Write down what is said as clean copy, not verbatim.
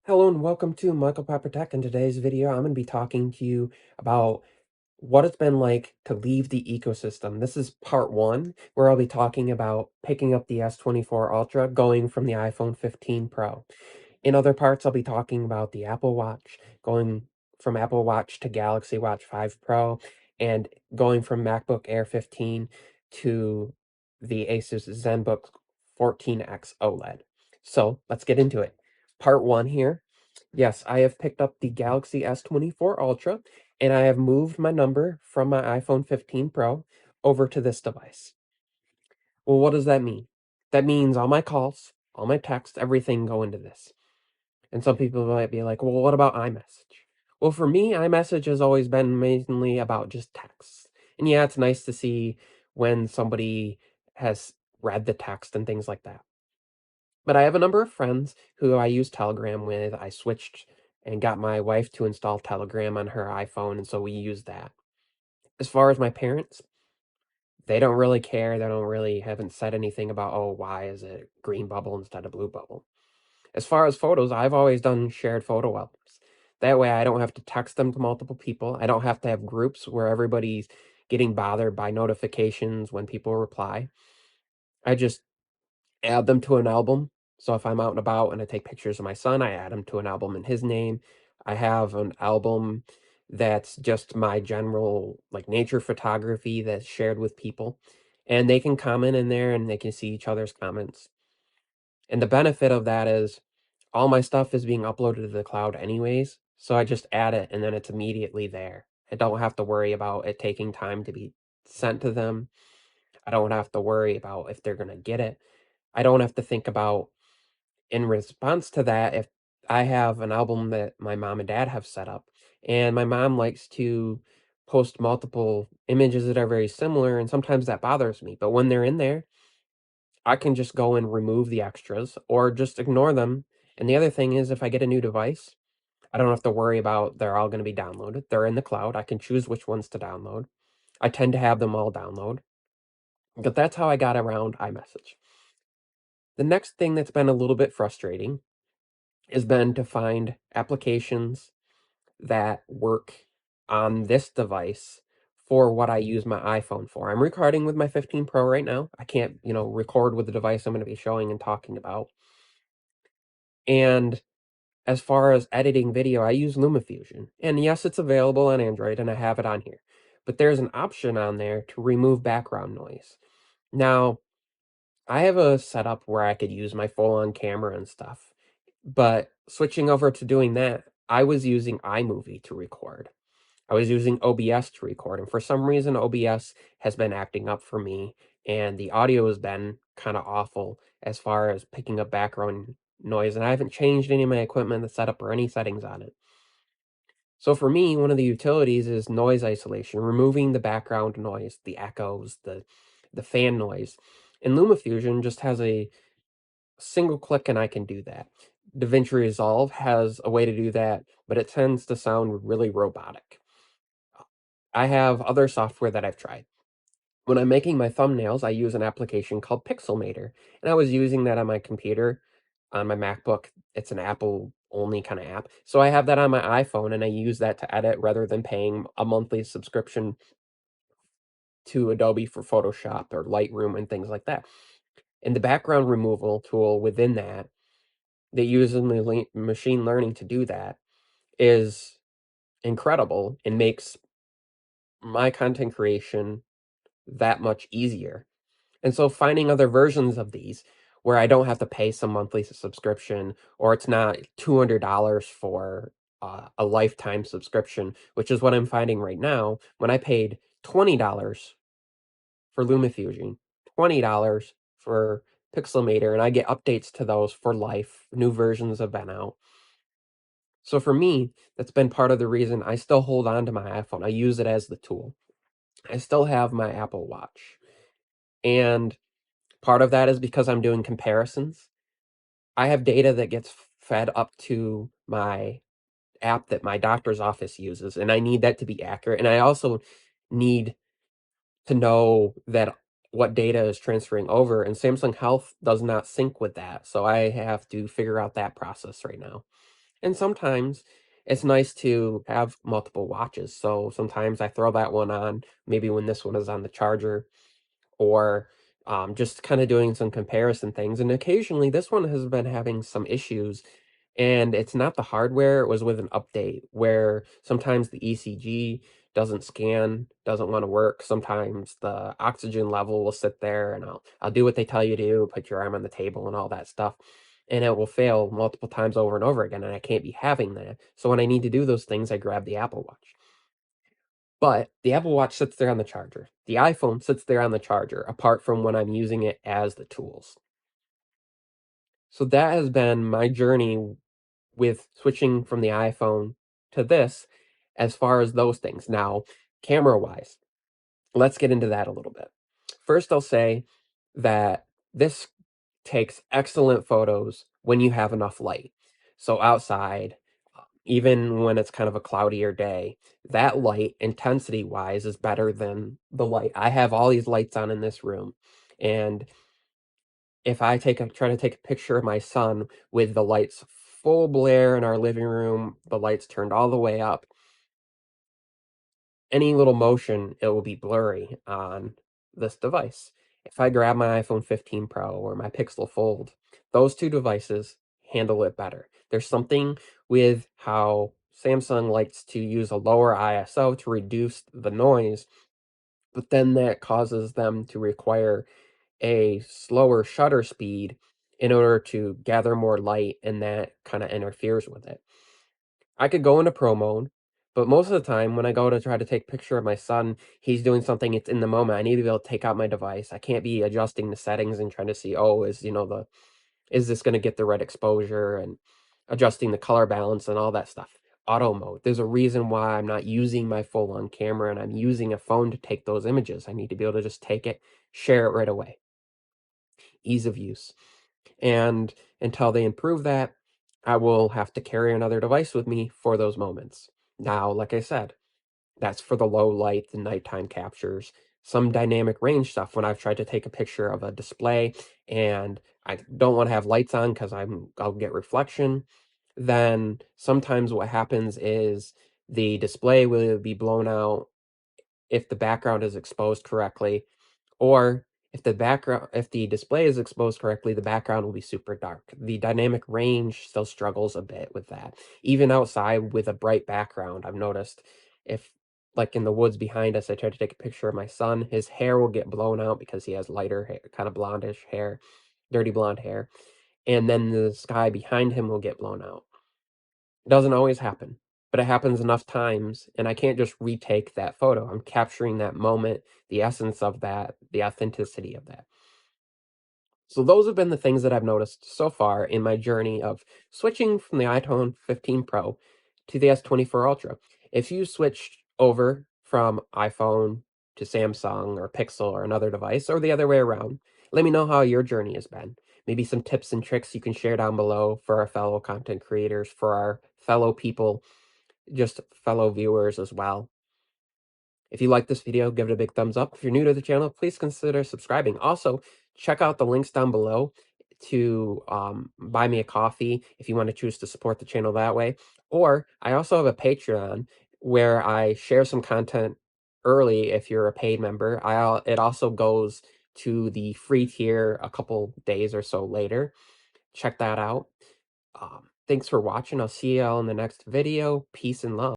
Hello and welcome to Michael Pepper Tech. In today's video, I'm going to be talking to you about what it's been like to leave the ecosystem. This is part one, where I'll be talking about picking up the S24 Ultra, going from the iPhone 15 Pro. In other parts, I'll be talking about the Apple Watch, going from Apple Watch to Galaxy Watch 5 Pro, and going from MacBook Air 15 to the Asus ZenBook 14X OLED. So let's get into it. Part one here. Yes, I have picked up the Galaxy S24 Ultra, and I have moved my number from my iPhone 15 Pro over to this device. Well, what does that mean? That means all my calls, all my texts, everything go into this. And some people might be like, well, what about iMessage? Well, for me, iMessage has always been mainly about just text. And yeah, it's nice to see when somebody has read the text and things like that. But I have a number of friends who I use Telegram with. I switched and got my wife to install Telegram on her iPhone, and so we use that. As far as my parents, they don't really care. They don't really haven't said anything about, oh, why is it green bubble instead of blue bubble? As far as photos, I've always done shared photo albums. That way I don't have to text them to multiple people. I don't have to have groups where everybody's getting bothered by notifications when people reply. I just add them to an album. So if I'm out and about and I take pictures of my son, I add him to an album in his name. I have an album that's just my general like nature photography that's shared with people. And they can comment in there and they can see each other's comments. And the benefit of that is all my stuff is being uploaded to the cloud anyways, so I just add it and then it's immediately there. I don't have to worry about it taking time to be sent to them. I don't have to worry about if they're going to get it. I don't have to think about in response to that if I have an album that my mom and dad have set up and my mom likes to post multiple images that are very similar and sometimes that bothers me. But when they're in there, I can just go and remove the extras or just ignore them. And the other thing is if I get a new device, I don't have to worry about they're all going to be downloaded. They're in the cloud. I can choose which ones to download. I tend to have them all download. But that's how I got around iMessage. The next thing that's been a little bit frustrating has been to find applications that work on this device for what I use my iPhone for. I'm recording with my 15 Pro right now. I can't, record with the device I'm going to be showing and talking about. And as far as editing video, I use LumaFusion. And yes, it's available on Android and I have it on here. But there's an option on there to remove background noise. Now, I have a setup where I could use my full-on camera and stuff. But switching over to doing that, I was using iMovie to record. I was using OBS to record, and for some reason, OBS has been acting up for me, and the audio has been kind of awful as far as picking up background noise, and I haven't changed any of my equipment, the setup, or any settings on it. So for me, one of the utilities is noise isolation, removing the background noise, the echoes, the fan noise. And LumaFusion just has a single click and I can do that. DaVinci Resolve has a way to do that, but it tends to sound really robotic. I have other software that I've tried. When I'm making my thumbnails, I use an application called Pixelmator, and I was using that on my computer, on my MacBook. It's an Apple only kind of app. So I have that on my iPhone and I use that to edit rather than paying a monthly subscription to Adobe for Photoshop or Lightroom and things like that. And the background removal tool within that uses machine learning to do that is incredible and makes my content creation that much easier. And so finding other versions of these where I don't have to pay some monthly subscription or it's not $200 for a lifetime subscription, which is what I'm finding right now. When I paid $20 for LumaFusion, $20 for Pixelmator, and I get updates to those for life. New versions have been out. So for me, that's been part of the reason I still hold on to my iPhone. I use it as the tool. I still have my Apple Watch. And part of that is because I'm doing comparisons. I have data that gets fed up to my app that my doctor's office uses, and I need that to be accurate. And I also need to know that what data is transferring over, and Samsung Health does not sync with that. So I have to figure out that process right now. And sometimes it's nice to have multiple watches. So sometimes I throw that one on, maybe when this one is on the charger, or just kind of doing some comparison things. And occasionally, this one has been having some issues, and it's not the hardware. It was with an update where sometimes the ECG doesn't scan, doesn't want to work. Sometimes the oxygen level will sit there, and I'll do what they tell you to do, put your arm on the table, and all that stuff. And it will fail multiple times over and over again, and I can't be having that. So when I need to do those things, I grab the Apple Watch. But the Apple Watch sits there on the charger. The iPhone sits there on the charger, apart from when I'm using it as the tools. So that has been my journey with switching from the iPhone to this as far as those things. Now, camera-wise, let's get into that a little bit. First, I'll say that this takes excellent photos when you have enough light. So outside, even when it's kind of a cloudier day, that light intensity wise is better than the light. I have all these lights on in this room, and if I try to take a picture of my son with the lights full blare in our living room, the lights turned all the way up, any little motion, it will be blurry on this device. If I grab my iPhone 15 Pro or my Pixel Fold, those two devices handle it better. There's something with how Samsung likes to use a lower ISO to reduce the noise, but then that causes them to require a slower shutter speed in order to gather more light, and that kind of interferes with it. I could go into pro mode, but most of the time when I go to try to take a picture of my son, he's doing something, it's in the moment. I need to be able to take out my device. I can't be adjusting the settings and trying to see, oh, is this going to get the right exposure, and adjusting the color balance and all that stuff. Auto mode. There's a reason why I'm not using my full on camera and I'm using a phone to take those images. I need to be able to just take it, share it right away. Ease of use. And until they improve that, I will have to carry another device with me for those moments. Now, like I said, that's for the low light, the nighttime captures, some dynamic range stuff when I've tried to take a picture of a display and I don't want to have lights on because I'll get reflection. Then sometimes what happens is the display will be blown out if the background is exposed correctly, or if the display is exposed correctly, the background will be super dark. The dynamic range still struggles a bit with that. Even outside with a bright background, I've noticed if, like in the woods behind us, I tried to take a picture of my son, his hair will get blown out because he has lighter hair, kind of blondish hair, dirty blonde hair, and then the sky behind him will get blown out. It doesn't always happen, but it happens enough times, and I can't just retake that photo. I'm capturing that moment, the essence of that, the authenticity of that. So those have been the things that I've noticed so far in my journey of switching from the iPhone 15 Pro to the S24 Ultra. If you switched over from iPhone to Samsung or Pixel or another device, or the other way around, let me know how your journey has been. Maybe some tips and tricks you can share down below for our fellow content creators, for our fellow people, just fellow viewers as well. If you like this video, give it a big thumbs up. If you're new to the channel, please consider subscribing. Also, check out the links down below to buy me a coffee if you want to choose to support the channel that way. Or I also have a Patreon where I share some content early if you're a paid member. It also goes to the free tier a couple days or so later. Check that out. Thanks for watching. I'll see you all in the next video. Peace and love.